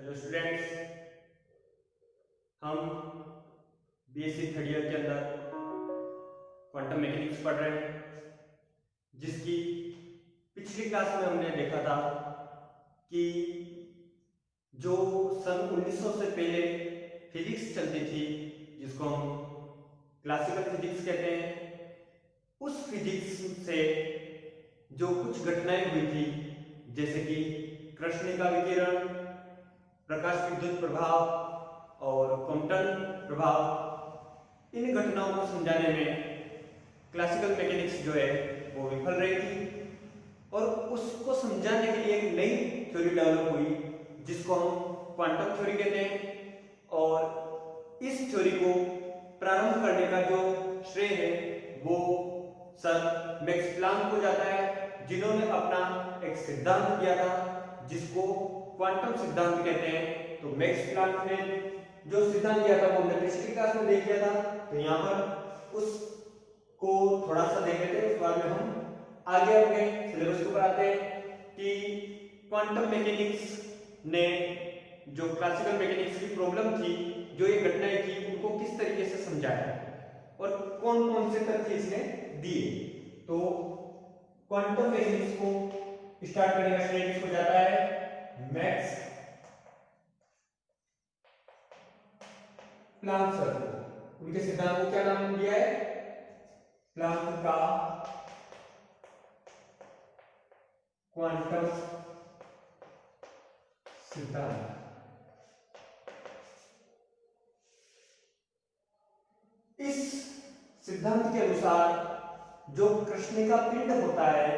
Hello students, हम BSc third year के अंदर क्वांटम मैकेनिक्स पढ़ रहे हैं, जिसकी पिछली क्लास में हमने देखा था कि जो सन 1900 से पहले फिजिक्स चलती थी, जिसको हम क्लासिकल फिजिक्स कहते हैं, उस फिजिक्स से जो कुछ घटनाएं हुई थी, जैसे कि कृष्णिका विकिरण, प्रकाश विद्युत प्रभाव और क्वांटम प्रभाव, इन घटनाओं को समझाने में क्लासिकल मैकेनिक्स जो है वो विफल रही थी और उसको समझाने के लिए एक नई थ्योरी डेवलप हुई, जिसको हम क्वांटम थ्योरी कहते हैं। और इस थ्योरी को प्रारंभ करने का जो श्रेय है वो सर मैक्स प्लांक को जाता है, जिन्होंने अपना एक सिद्धांत दिया था जिसको क्वांटम सिद्धांत कहते हैं। तो मैक्स प्लांक ने जो सिद्धांत दिया था वो हमने पिछली क्लास में देख लिया था, तो यहाँ पर उसको थोड़ा सा देख लेते हैं, उसके बाद में हम आगे अपने सिलेबस को पढ़ाते हैं कि क्वांटम मैकेनिक्स ने जो क्लासिकल मैकेनिक्स की प्रॉब्लम थी, जो ये घटनाएं थी, उनको किस तरीके से समझाया और कौन कौन से तथ्य इसने दिए। तो क्वांटम मैकेनिक्स को स्टार्ट करने का श्रेय किसको जाता है? मैक्स प्लांक सर को। उनके सिद्धांत को क्या नाम दिया है? प्लांक का क्वांटम सिद्धांत। इस सिद्धांत के अनुसार जो कृष्णिका पिंड होता है,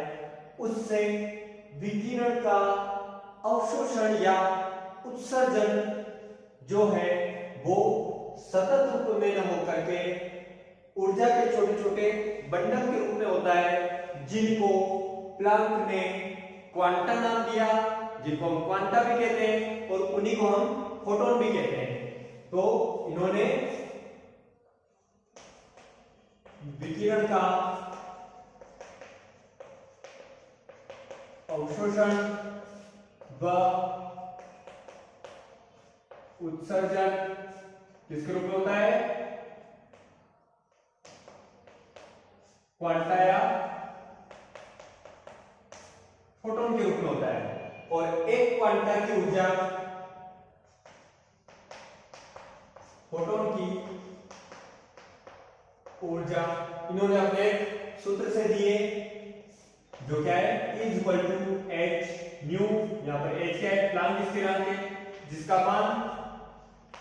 उससे विकिरण का अवशोषण या उत्सर्जन जो है वो सतत रूप में न होकर के ऊर्जा के छोटे छोटे बंडल के रूप में होता है, जिनको प्लांक ने क्वांटा नाम दिया, जिनको हम क्वांटा भी कहते हैं और उन्हीं को हम फोटोन भी कहते हैं। तो इन्होंने विकिरण का अवशोषण व उत्सर्जन किसके रूप में होता है? क्वांटा या फोटोन के रूप में होता है। और एक क्वांटा की ऊर्जा फोटोन की ऊर्जा इन्होंने अपने सूत्र से दिए, जो क्या है? Is equal to H nu. यहां पर एच क्या है? प्लांक स्थिरांक है, जिसका मान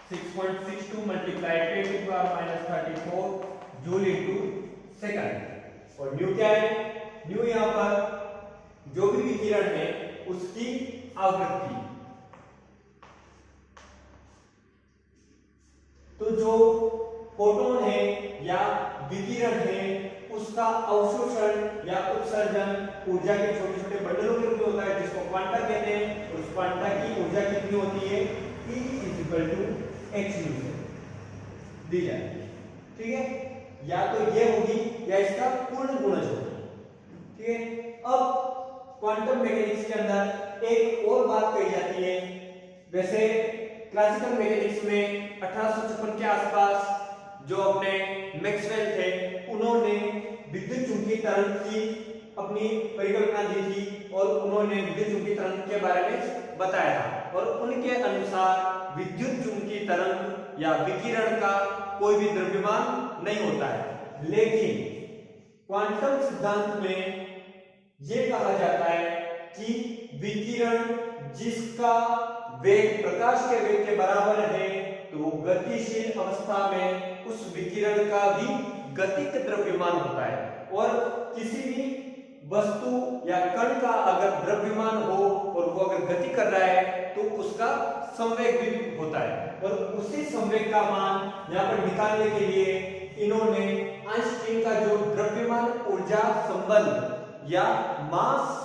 6.62 multiply 10 to power -34 joule into second. और न्यू क्या है? न्यू यहां पर जो भी विकिरण है उसकी आवृत्ति। तो जो फोटोन है या विकिरण है, उसका अवशोषण या उत्सर्जन ऊर्जा के छोटे छोटे बंडलों के रूप में होता है, जिसको क्वांटा कहते हैं। और उस क्वांटा की ऊर्जा कितनी होती है? E is equal to H nu से दी जाए। ठीक है, या तो ये होगी या इसका पूर्ण गुणज होगी। ठीक है, अब क्वांटम मैकेनिक्स के अंदर एक और बात कही जाती है। वैसे क्लासिकल मैकेनिक्स में 1856 के आसपास जो अपने मैक्सवेल थे, उन्होंने विद्युत चुंबकीय तरंग की अपनी परिकल्पना दी थी और उन्होंने विद्युत चुंबकीय तरंग के बारे में बताया था। और उनके अनुसार विद्युत चुंबकीय तरंग या विकिरण का कोई भी द्रव्यमान नहीं होता है। लेकिन क्वांटम सिद्धांत में यह कहा जाता है कि विकिरण जिसका वेग प्रकाश के वेग के बराबर है, तो वो गतिशील अवस्था में उस विकिरण का भी गतिक द्रव्यमान होता है। और किसी भी वस्तु या कण का अगर द्रव्यमान हो और वो अगर गति कर रहा है, तो उसका संवेग भी होता है। और उसी संवेग का मान यहाँ पर निकालने के लिए इन्होंने आइंस्टीन का जो द्रव्यमान ऊर्जा संबंध या मास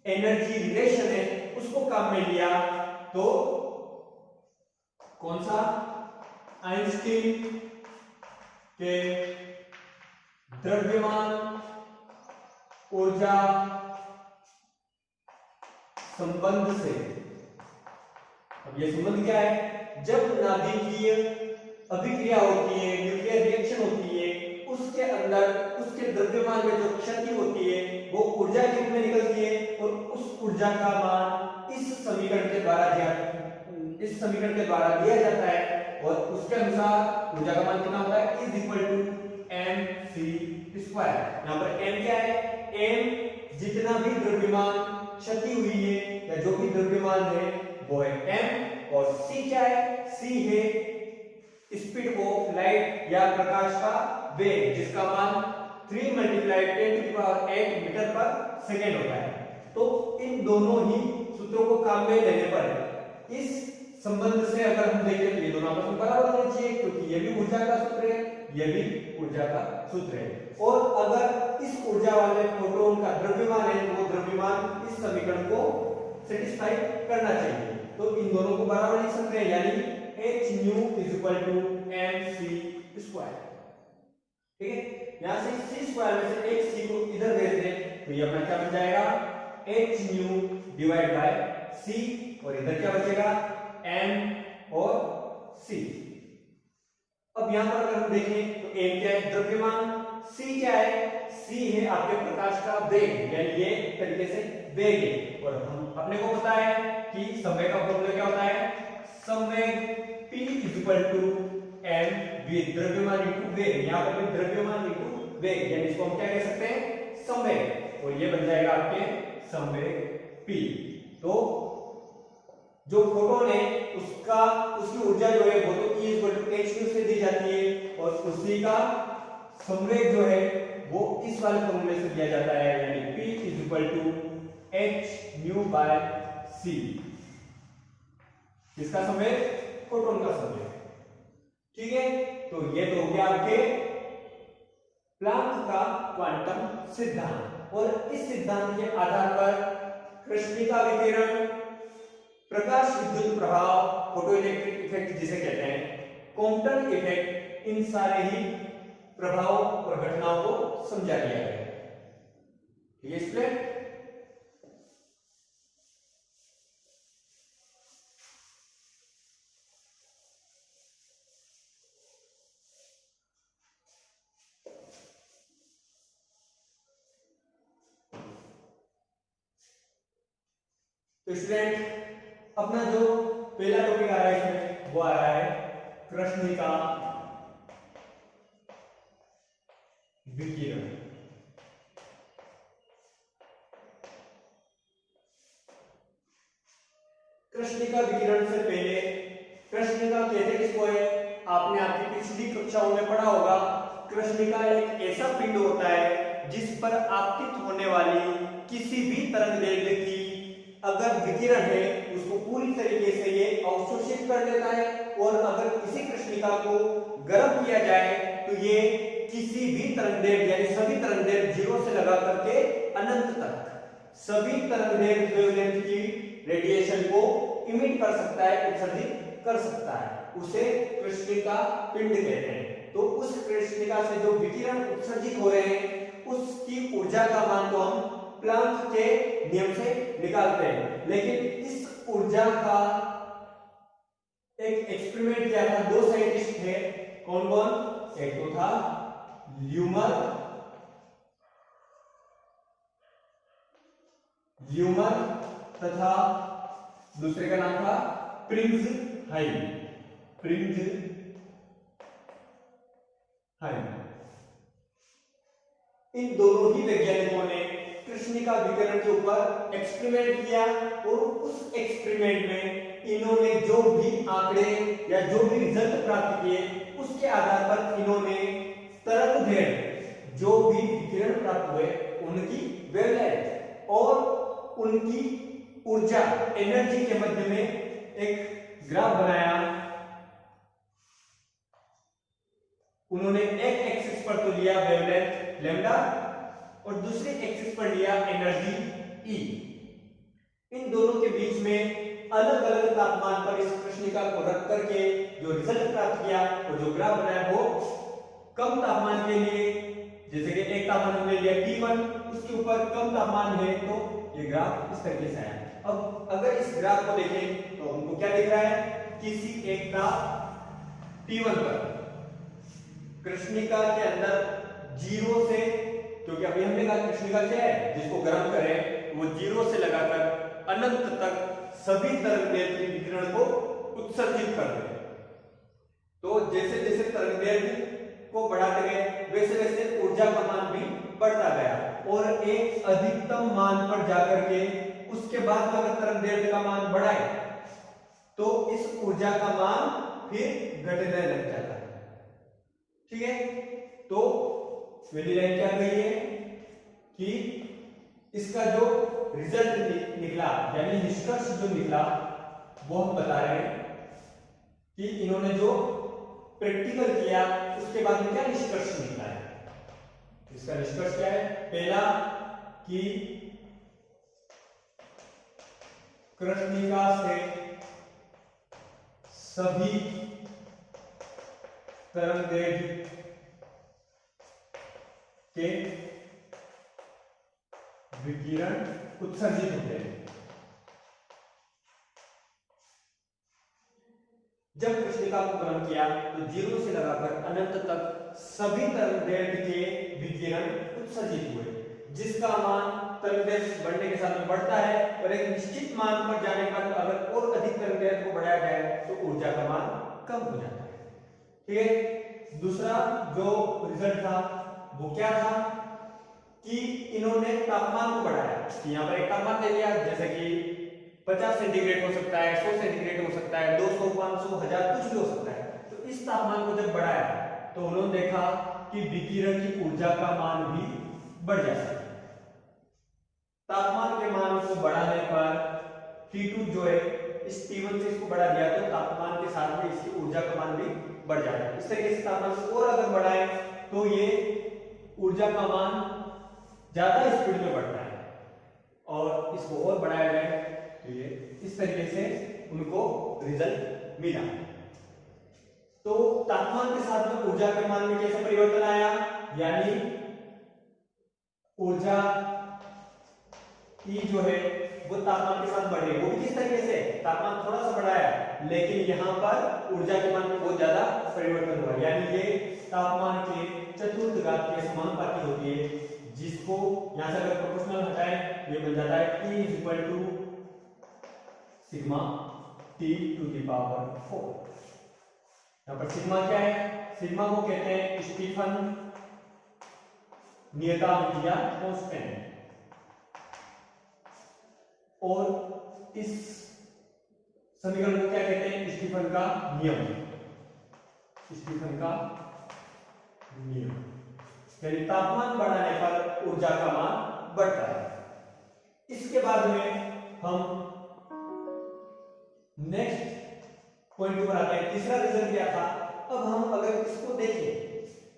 एनर्जी रिलेशन है, उसको काम में लिया। तो कौन सा? आइंस्टीन के द्रव्यमान ऊर्जा संबंध से। अब ये संबंध क्या है? जब नाभिकीय अभिक्रिया होती है, न्यूक्लियर रिएक्शन होती है, उसके अंदर उसके द्रव्यमान में जो क्षति होती है वो ऊर्जा के रूप में निकलती है और उस ऊर्जा का मान इस समीकरण के द्वारा दिया जाता है और उसके अनुसार ऊर्जा का मान कितना होता है? Is equal to mc square. यहाँ पर m क्या है? m जितना भी द्रव्यमान क्षति हुई है या जो भी द्रव्यमान है वो है m, और c क्या है? c है स्पीड ऑफ लाइट या प्रकाश का वेग, जिसका मान 3 × 10⁸ मीटर पर सेकेंड होता है। तो इन दोनों ही सूत्रों को काम में लेने पर इस संबंध से अगर हम देखें तो ये दोनों आपस में बराबर होने चाहिए, क्योंकि ये भी ऊर्जा का सूत्र है, ये भी ऊर्जा का सूत्र है। और अगर इस ऊर्जा वाले प्रोटॉन का द्रव्यमान है तो वो द्रव्यमान इस समीकरण को सेटिस्फाई करना चाहिए। तो इन दोनों को बराबर लिख सकते हैं, यानी hν = mc स्क्वायर। ठीक है, यहां से c स्क्वायर में से एक c को इधर भेज दें तो ये अपना क्या बन जाएगा? hν / c, और इधर क्या बचेगा? m और c। अब यहां पर अगर हम देखें तो m क्या है? द्रव्यमान। c क्या है? c है आपके प्रकाश का वेग, यानी ये तरीके से वेग है। और हम अपने को पता है कि संवेग का फॉर्मूला क्या होता है? संवेग p = mv, द्रव्यमान इंटू वेग। यहाँ पर भी द्रव्यमान इंटू वेग, यानी इसको हम क्या कह सकते हैं? संवेग। और ये बन जाएगा आपके संवेग p। तो जो फोटोन है उसकी ऊर्जा जो है वो तो E = hν से दी जाती है, और उसी का संवेग जो है वो इस वाले फॉर्मूले से दिया जाता है, यानी p = hν/c। किसका संवेग? फोटोन का संवेग। ठीक है, तो ये तो हो गया आपके प्लैंक का क्वांटम सिद्धांत। और इस सिद्धांत के आधार पर कृष्णिका विकिरण, प्रकाश विद्युत प्रभाव, फोटोइलेक्ट्रिक इफेक्ट जिसे कहते हैं, कॉम्पटन इफेक्ट, इन सारे ही प्रभाव और घटनाओं को समझा लिया गया। ठीक है स्टूडेंट? तो स्टूडेंट अपना जो पहला टॉपिक आ रहा है इसमें वो आ रहा है कृष्णिका विकिरण। कृष्णिका विकिरण से पहले कृष्णिका कहते किसको है? आपने आपकी पिछली कक्षाओं में पढ़ा होगा, कृष्णिका एक ऐसा पिंड होता है जिस पर आपतित होने वाली किसी भी तरंगदैर्घ्य की अगर विकिरण है उसको पूरी तरीके से ये अवशोषित कर लेता है, और अगर किसी कृष्णिका को गर्म किया जाए तो ये किसी भी तरंगदैर्घ्य यानी सभी तरंगदैर्घ्य 0 से लगा करके अनंत तक सभी तरंगदैर्घ्य वेवलेंथ की रेडिएशन को इमिट कर सकता है, उत्सर्जित कर सकता है। उसे कृष्णिका पिंड कहते हैं। तो उस कृष्णिका से जो विकिरण उत्सर्जित हो रहे हैं उसकी ऊर्जा का मान तो हम प्लैंक के नियम से निकालते हैं, लेकिन इस ऊर्जा का एक एक्सपेरिमेंट किया था। दो साइंटिस्ट थे, कौन कौन? एक तो था ल्यूमर तथा दूसरे का नाम था प्रिंजहाइम। इन दोनों ही वैज्ञानिकों ने कृष्णिका विकिरण के ऊपर एक्सपेरिमेंट किया, और उस एक्सपेरिमेंट में इन्होंने जो भी आंकड़े या जो भी रिजल्ट प्राप्त किए उसके आधार पर इन्होंने तरंगदैर्घ्य जो भी विकिरण प्राप्त हुए उनकी वेवलेंथ और उनकी ऊर्जा एनर्जी के मध्य में एक ग्राफ बनाया। उन्होंने एक एक्सिस पर तो लिया वेवलेंथ लैम्डा और दूसरे एक्सिस पर लिया एनर्जी E। इन दोनों के बीच में अलग अलग तापमान पर इस कृष्णिका को रख करके जो रिजल्ट प्राप्त किया और जो ग्राफ बनाया वो कम तापमान के लिए, जैसे कि एक तापमान हमने लिया T1, उसके ऊपर कम तापमान है तो ये ग्राफ इस तरीके से आया। अब अगर इस ग्राफ को देखें तो हमको क्या दिख रहा है, किसी एक ताप T1 पर कृष्णिका के अंदर 0 से, क्योंकि अभी हमने कहा कृष्णिका क्या है, जिसको गर्म करें, वो 0 से लगाकर अनंत तक सभी तरंगदैर्घ्य के विकिरण को उत्सर्जित कर दे। तो जैसे जैसे तरंगदैर्घ्य को बढ़ाते गए वैसे वैसे ऊर्जा का मान भी बढ़ता गया और एक अधिकतम मान पर जाकर के उसके बाद में अगर तरंगदैर्घ्य का मान बढ़ाए तो इस ऊर्जा का मान फिर घटने लग जाता है। ठीक है, तो पहली लाइन क्या कही है कि इसका जो रिजल्ट निकला यानी निष्कर्ष जो निकला वो हम बता रहे हैं कि इन्होंने जो प्रैक्टिकल किया उसके बाद में क्या निष्कर्ष निकला है। इसका निष्कर्ष क्या है, पहला कि कृष्णिका से सभी तरंगदैर्घ्य के विकिरण उत्सर्जित होते हैं। जब कृष्णिका को गर्म किया तो 0 से लगाकर अनंत तक सभी तरंगदैर्घ्य के विकिरण उत्सर्जित हुए, जिसका मान तरंगदैर्घ्य बढ़ने के साथ में बढ़ता है और एक निश्चित मान पर जाने के बाद अगर और अधिक तरंगदैर्घ्य को बढ़ाया जाए तो ऊर्जा का मान कम हो जाता है। ठीक है, दूसरा जो रिजल्ट था वो क्या था कि इन्होंने तापमान को बढ़ाया। यहाँ पर एक तापमान दे दिया जैसे कि 50 सेंटीग्रेड हो सकता है, 100 सेंटीग्रेड हो सकता है, 200, 500, 1000 कुछ भी हो सकता है। तो इस तापमान को जब बढ़ाया तो उन्होंने देखा कि विकिरण की ऊर्जा का मान भी बढ़ जाता है। तापमान के मान को बढ़ाने पर T2 जो है इस T1 से इसको बढ़ा दिया तो तापमान के साथ में इसकी ऊर्जा का मान भी बढ़ जाता है। इस तरीके से तापमान को और अगर बढ़ाए तो ये ऊर्जा का मान ज्यादा स्पीड में बढ़ता है और इसको और बढ़ाया जाए तो ये इस तरीके से उनको रिजल्ट मिला। तो तापमान के साथ में ऊर्जा के मान में कैसा परिवर्तन आया, यानी ऊर्जा E जो है वो तापमान के साथ बढ़े। वो भी किस तरीके से, तापमान थोड़ा सा बढ़ाया लेकिन यहाँ पर ऊर्जा के मान में बहुत ज्यादा परिवर्तन हुआ, यानी ये तापमान के चतुर्थ घात के समानुपाती होती है, जिसको यहां से अगर प्रोपोर्शनल हटाएं ये बन जाता है E equal to sigma T to the power 4। यहाँ पर सिग्मा क्या है, सिग्मा को कहते हैं स्टीफन नियतांक या कांस्टेंट, और इस समीकरण को क्या कहते हैं, स्टीफन का नियम। स्टीफन का नियम यानी तापमान बढ़ाने पर ऊर्जा का मान बढ़ता है। इसके बाद में हम नेक्स्ट पॉइंट पर आते हैं। तीसरा रिजल्ट क्या था, अब हम अगर इसको देखें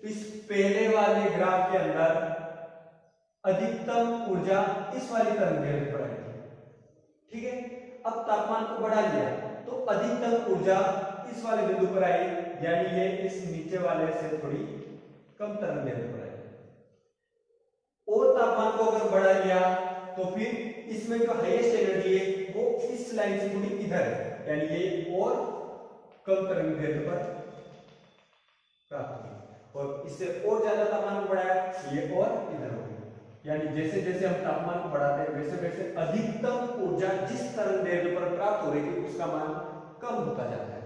तो इस पहले वाले ग्राफ के अंदर अधिकतम ऊर्जा इस वाली तरंगदैर्घ्य पर आई। ठीक है, अब तापमान को बढ़ा लिया तो अधिकतम ऊर्जा इस वाले बिंदु पर आई, यानी ये इस नीचे वाले से थोड़ी कम तरंगदैर्घ्य पर आई। और तापमान को अगर बढ़ा लिया तो फिर इसमें जो हाईएस्ट एनर्जी है वो इस लाइन से थोड़ी इधर है, यानी ये और कम तरंगदैर्घ्य पर प्राप्त हुई, और इससे और ज्यादा तापमान को बढ़ाया ये और इधर हो गई। यानी जैसे जैसे हम तापमान को बढ़ाते हैं वैसे वैसे अधिकतम ऊर्जा जिस तरंगदैर्घ्य पर प्राप्त हो रही थी उसका मान कम होता जाता है,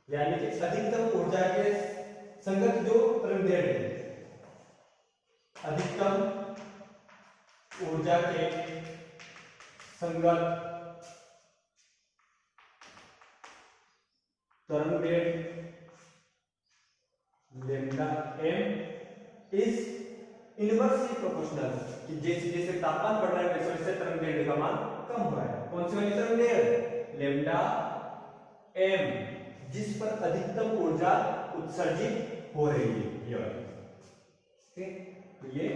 यानी कि अधिकतम ऊर्जा के संगत जो तरंगदैर्घ्य है, अधिकतम ऊर्जा के संगत तरंगदैर्घ्य lambda m is inversely proportional, कि जैसे जैसे तापमान बढ़ रहा है वैसे वैसे तरंगदैर्घ्य का मान कम हो रहा है। कौन सी वाली तरंगदैर्घ्य, लैम्डा m, जिस पर अधिकतम ऊर्जा उत्सर्जित हो रही है ये वाली। ठीक, तो ये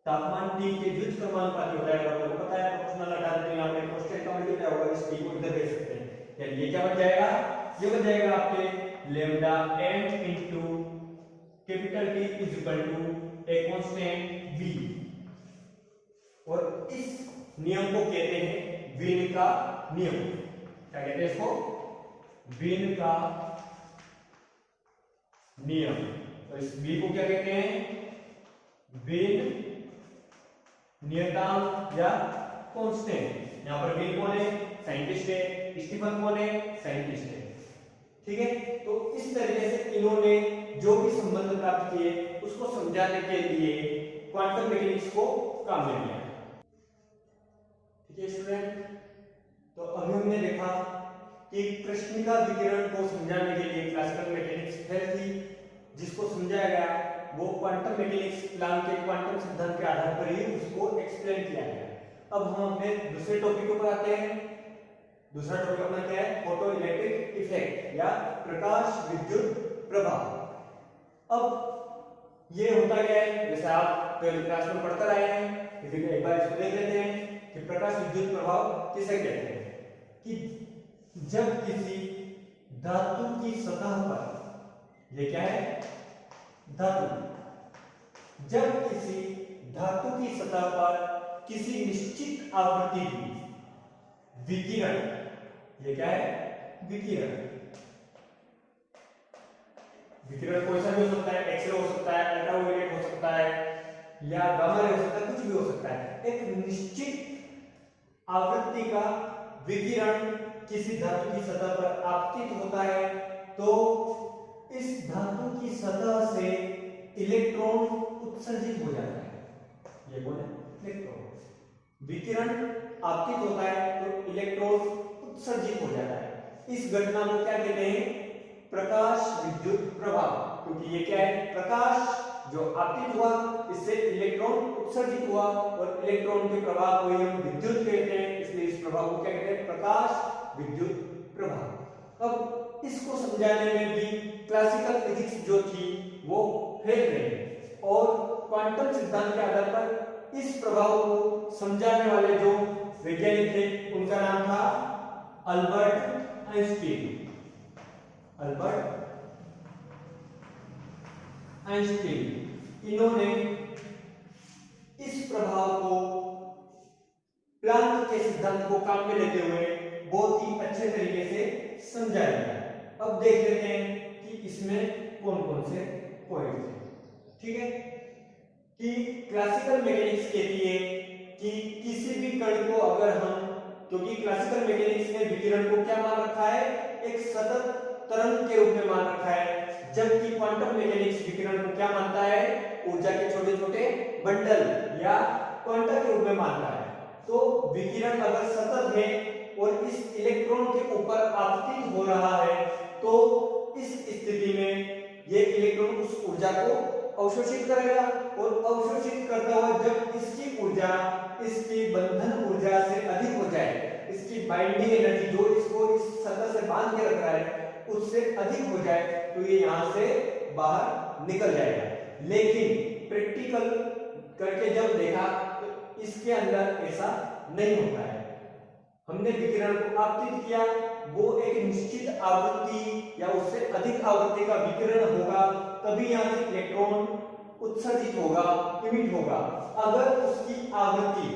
तापमान T के व्युत्क्रमानुपाती होता है, और आपको पता है प्रोपोर्शनल हटा देते हैं, यहां पे कांस्टेंट का वैल्यू क्या होगा, इस T को इधर भेज सकते हैं, यानी ये क्या बन जाएगा, ये बन जाएगा आपके lambda m into capital T is equal to a constant v, और इस नियम को कहते हैं वीन का नियम। क्या कहते हैं इसको, बीन का नियम। तो इस बी को क्या कहते हैं, बीन नियतांक या कांस्टेंट। यहां पर बीन कौन है, साइंटिस्ट है, स्टीफन कौन है, साइंटिस्ट है। ठीक है, तो इस तरीके से इन्होंने जो भी संबंध प्राप्त किए उसको समझाने के लिए क्वांटम मैकेनिक्स को काम में लिया। ठीक है स्टूडेंट, तो अभी हमने देखा कि कृष्णिका विकिरण को समझाने के लिए क्लासिकल मैकेनिक्स फेल थी, जिसको समझाया गया वो क्वांटम मैकेनिक्स प्लांक के क्वांटम सिद्धांत के आधार पर ही उसको एक्सप्लेन किया गया। अब हम अपने दूसरे टॉपिक पर आते हैं। दूसरा टॉपिक अपना क्या है, फोटो इलेक्ट्रिक इफेक्ट या प्रकाश विद्युत प्रभाव। अब ये होता क्या है, जैसे आप 12वीं क्लास में पढ़कर आए हैं, लेकिन एक बार इसको देख लेते हैं कि प्रकाश विद्युत प्रभाव किसे कहते हैं। कि जब किसी धातु की सतह पर, ये क्या है, धातु, जब किसी धातु की सतह पर किसी निश्चित आवृत्ति की विकिरण, ये क्या है, विकिरण, विकिरण कोई सा भी हो सकता है, एक्सरे हो सकता है, अल्ट्रावायलेट हो सकता है या गामा रे हो सकता है, कुछ भी हो सकता है। एक निश्चित आवृत्ति का विकिरण किसी धातु की सतह पर आपतित होता है तो इस धातु की सतह से इलेक्ट्रॉन उत्सर्जित हो जाता है। ये कौन है, इलेक्ट्रॉन। विकिरण आपतित होता है तो इलेक्ट्रॉन उत्सर्जित हो जाता है। इस घटना को क्या कहते हैं, प्रकाश विद्युत प्रभाव। क्योंकि ये क्या है, प्रकाश जो आपतित हुआ, इससे इलेक्ट्रॉन उत्सर्जित हुआ और इलेक्ट्रॉन के प्रभाव को हम विद्युत कहते हैं, इसलिए इस प्रभाव को क्या कहते हैं, प्रकाश विद्युत प्रभाव। अब इसको समझाने में भी क्लासिकल फिजिक्स जो थी वो फेल रही और क्वांटम सिद्धांत के आधार पर इस प्रभाव को समझाने वाले जो वैज्ञानिक थे उनका नाम था अल्बर्ट आइंस्टीन। अल्बर्ट आइंस्टीन, इन्होंने इस प्रभाव को प्लांक के सिद्धांत को काम में लेते हुए बहुत ही अच्छे तरीके से समझाया गया। अब देख लेते हैं कि इसमें कौन कौन से पॉइंट हैं। ठीक है, कि क्लासिकल मैकेनिक्स कहती है कि किसी भी कण को अगर हम, क्योंकि क्लासिकल मैकेनिक्स ने विकिरण को क्या मान रखा है, एक सतत तरंग के रूप में मान रखा है, जबकि क्वांटम मैकेनिक्स विकिरण को क्या मानता है, ऊर्जा के छोटे छोटे बंडल या क्वांटा के रूप में मानता है। तो विकिरण अगर सतत है और इस इलेक्ट्रॉन के ऊपर आपतित हो रहा है तो इस स्थिति में ये इलेक्ट्रॉन उस ऊर्जा को अवशोषित करेगा और अवशोषित करता हुआ जब इसकी ऊर्जा इसकी बंधन ऊर्जा से अधिक हो जाए, इसकी बाइंडिंग एनर्जी जो इसको इस सतह से बांध के रख रहा है उससे अधिक हो जाए तो ये यहां से बाहर निकल जाएगा। लेकिन प्रैक्टिकल करके जब देखा तो इसके अंदर ऐसा नहीं होता है। हमने विकिरण को आपतित किया, वो एक निश्चित आवृत्ति या उससे अधिक आवृत्ति का विकिरण होगा तभी यहां से इलेक्ट्रॉन उत्सर्जित होगा, इमिट होगा। अगर उसकी आवृत्ति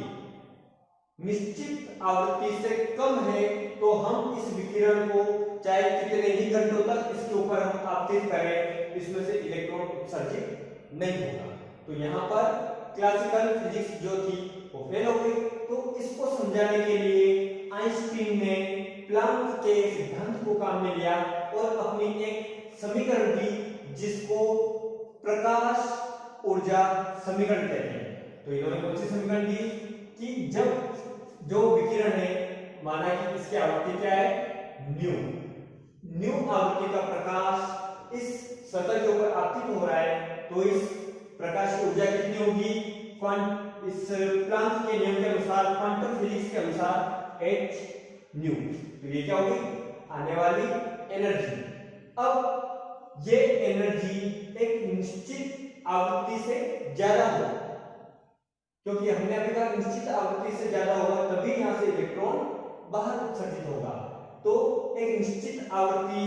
निश्चित आवृत्ति से कम है तो हम इस विकिरण को चाहे कितने ही घंटों तक इसके ऊपर हम आपतित करें, इसमें से इलेक्ट्रॉन उत्सर्जित नहीं होगा। तो यहाँ पर क्लासिकल फिजिक्स जो थी वो फेल हो गई। तो इसको समझाने के लिए आइंस्टीन ने प्लांक के सिद्धांत को काम में लिया और अपनी एक समीकरण दी जिसको प्रकाश ऊर्जा समीकरण कहते हैं। तो इन्होंने कौन सी समीकरण दी कि जब जो विकिरण है, माना कि इसकी आवृत्ति क्या है, न्यू आवृत्ति का प्रकाश इस सतह के ऊपर आपतित हो रहा है तो इस प्रकाश की ऊर्जा कितनी होगी, इस प्लांक के नियम के अनुसार, क्वांटम फिजिक्स के अनुसार h न्यू। तो ये क्या होगी, आने वाली एनर्जी। अब ये एनर्जी एक निश्चित आवृत्ति से ज्यादा हो, क्योंकि हमने अभी कहा निश्चित आवृत्ति से ज्यादा होगा तभी यहां से इलेक्ट्रॉन बाहर उत्सर्जित होगा। तो एक निश्चित आवृत्ति,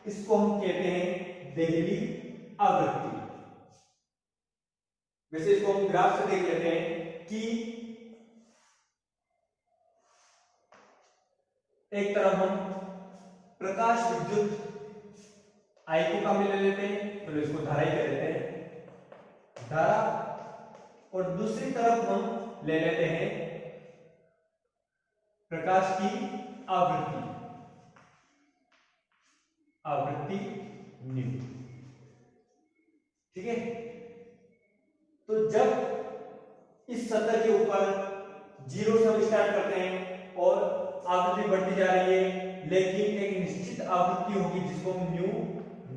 इसको हम कहते हैं देहली आवृत्ति। वैसे इसको हम ग्राफ से देख लेते हैं कि एक तरफ हम प्रकाश विद्युत आई को काम में ले लेते हैं, तो इसको धारा ही कह देते हैं धारा, और दूसरी तरफ हम ले लेते हैं प्रकाश की आवृत्ति, आवृत्ति न्यू। ठीक है, तो जब इस सतह के ऊपर 0 से हम स्टार्ट करते हैं और आवृत्ति बढ़ती जा रही है, लेकिन एक निश्चित आवृत्ति होगी जिसको हम न्यू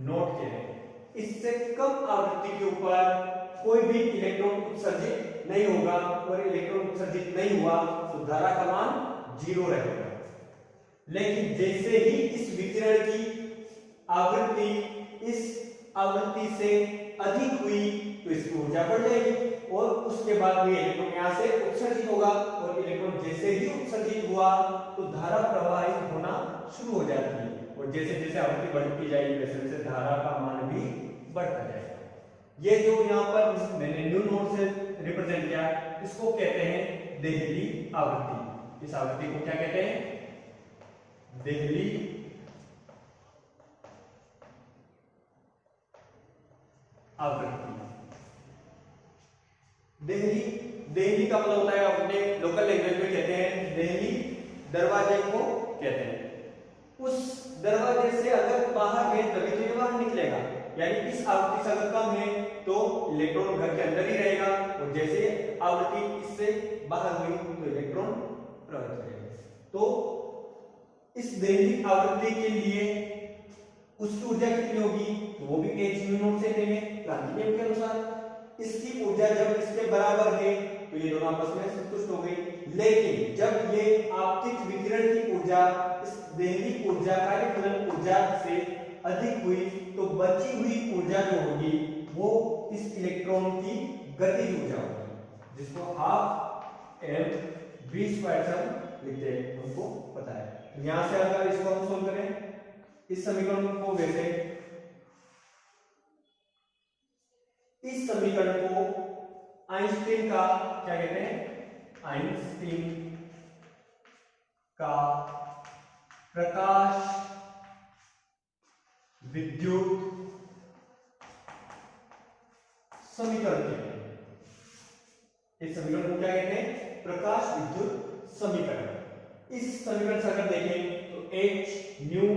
नॉट कहते हैं। इससे कम आवृत्ति के ऊपर कोई भी इलेक्ट्रॉन उत्सर्जित नहीं होगा, और इलेक्ट्रॉन उत्सर्जित नहीं हुआ तो धारा का मान 0 रहेगा। लेकिन जैसे ही इस विकिरण की आवृत्ति इस आवृत्ति से अधिक हुई तो इसकी ऊर्जा बढ़ जाएगी, और उसके बाद में इलेक्ट्रॉन यहां से उत्सर्जित होगा, और इलेक्ट्रॉन जैसे ही उत्सर्जित हुआ तो धारा प्रवाहित होना शुरू हो जाती है, और जैसे जैसे आवृत्ति बढ़ती जाएगी वैसे वैसे धारा का मान भी बढ़ता जाएगा। ये जो यहाँ पर मैंने न्यू नोट से रिप्रेजेंट किया, इसको कहते हैं देहली आवृत्ति। इस आवृत्ति को क्या कहते हैं? देहली आवृत्ति। देहली का मतलब होता है, अपने लोकल लैंग्वेज में कहते हैं देहली दरवाजे को कहते हैं। उस दरवाजे से अगर बाहर है तभी तो ये बाहर निकलेगा, यानी इस आवृत्ति से अगर कम है तो इलेक्ट्रॉन घर के अंदर ही रहेगा, और जैसे आवृत्ति इससे बाहर हुई तो इलेक्ट्रॉन प्रवाहित करेगा। तो इस देहली आवृत्ति के लिए उसकी ऊर्जा कितनी होगी, तो वो भी h म्यू नॉट से देंगे प्लांक नियम के अनुसार। इसकी ऊर्जा जब इसके बराबर है तो ये दोनों आपस में संतुष्ट हो गई, लेकिन जब ये आपतित विकिरण की ऊर्जा इस देहली ऊर्जा कार्यफलन ऊर्जा से अधिक हुई तो बची हुई ऊर्जा जो होगी वो इस इलेक्ट्रॉन की गतिज ऊर्जा होगी, जिसको हाफ एम वी स्क्वायर से लिखते हैं, हमको पता है। यहां से अगर इसको हम सोल्व करें इस समीकरण को, वैसे इस समीकरण को आइंस्टीन का क्या कहते हैं? आइंस्टीन का प्रकाश विद्युत समीकरण कहते हैं। इस समीकरण को क्या कहते हैं? प्रकाश विद्युत समीकरण। इस समीकरण से अगर देखें तो h न्यू,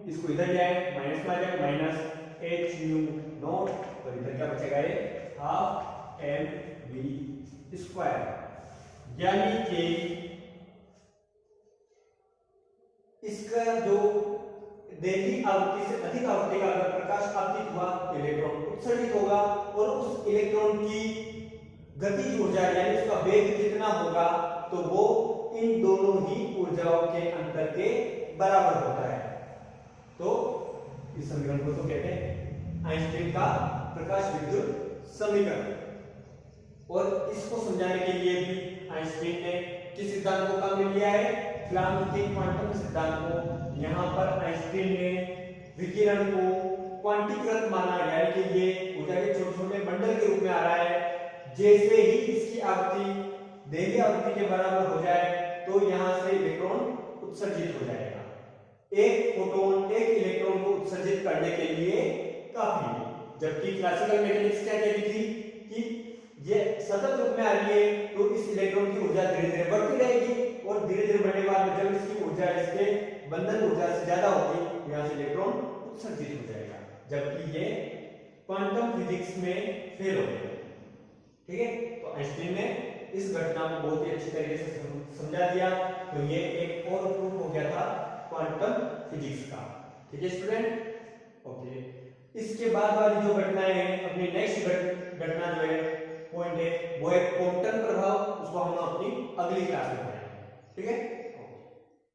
इसको इधर ले आए माइनस में आ जाए, माइनस h न्यू नॉट, और इधर क्या बचेगा? ये हाफ एम वी स्क्वायर। यानी कि इसका जो देहली आवृत्ति से अधिक आवृत्ति का अगर प्रकाश आपतित हुआ तो इलेक्ट्रॉन उत्सर्जित होगा, और उस इलेक्ट्रॉन की गतिज ऊर्जा यानी उसका वेग कितना होगा तो वो इन दोनों ही ऊर्जाओं के अंतर के बराबर होता है। तो इस समीकरण को तो कहते हैं आइंस्टीन का प्रकाश विद्युत समीकरण। और इसको समझाने के लिए भी आइंस्टीन ने किस सिद्धांत को काम में लिया है? प्लांक के क्वांटम सिद्धांत को। यहाँ पर आइंस्टीन ने विकिरण को क्वांटीकृत माना, यानी कि ये ऊर्जा के छोटे छोटे बंडल के रूप में आ रहा है। जैसे ही इसकी आवृत्ति देहली आवृत्ति के बराबर हो जाए तो यहाँ से इलेक्ट्रॉन उत्सर्जित हो जाएगा। एक फोटोन एक इलेक्ट्रॉन को उत्सर्जित करने के लिए काफी है, जबकि क्लासिकल मैकेनिक्स क्या कहती थी कि ये सतत रूप में आ रही है तो इस इलेक्ट्रॉन की ऊर्जा धीरे धीरे बढ़ती रहेगी, और धीरे धीरे बढ़ने के बाद जब इसकी ऊर्जा इसके बंधन ऊर्जा से ज्यादा होगी तो यहाँ से इलेक्ट्रॉन उत्सर्जित हो जाएगा, जबकि ये क्वांटम फिजिक्स में फेल हो गया। ठीक है, तो आइंस्टीन ने इस घटना को बहुत ही अच्छी तरीके से समझा दिया, तो ये एक और प्रूफ हो गया था क्वांटम फिजिक्स का। ठीक है स्टूडेंट, ओके। इसके बाद वाली जो घटनाएं हैं, अपनी नेक्स्ट घटना जो है पॉइंट है वो है क्वांटम प्रभाव, उसको हम अपनी अगली क्लास में पढ़ेंगे। ठीक है।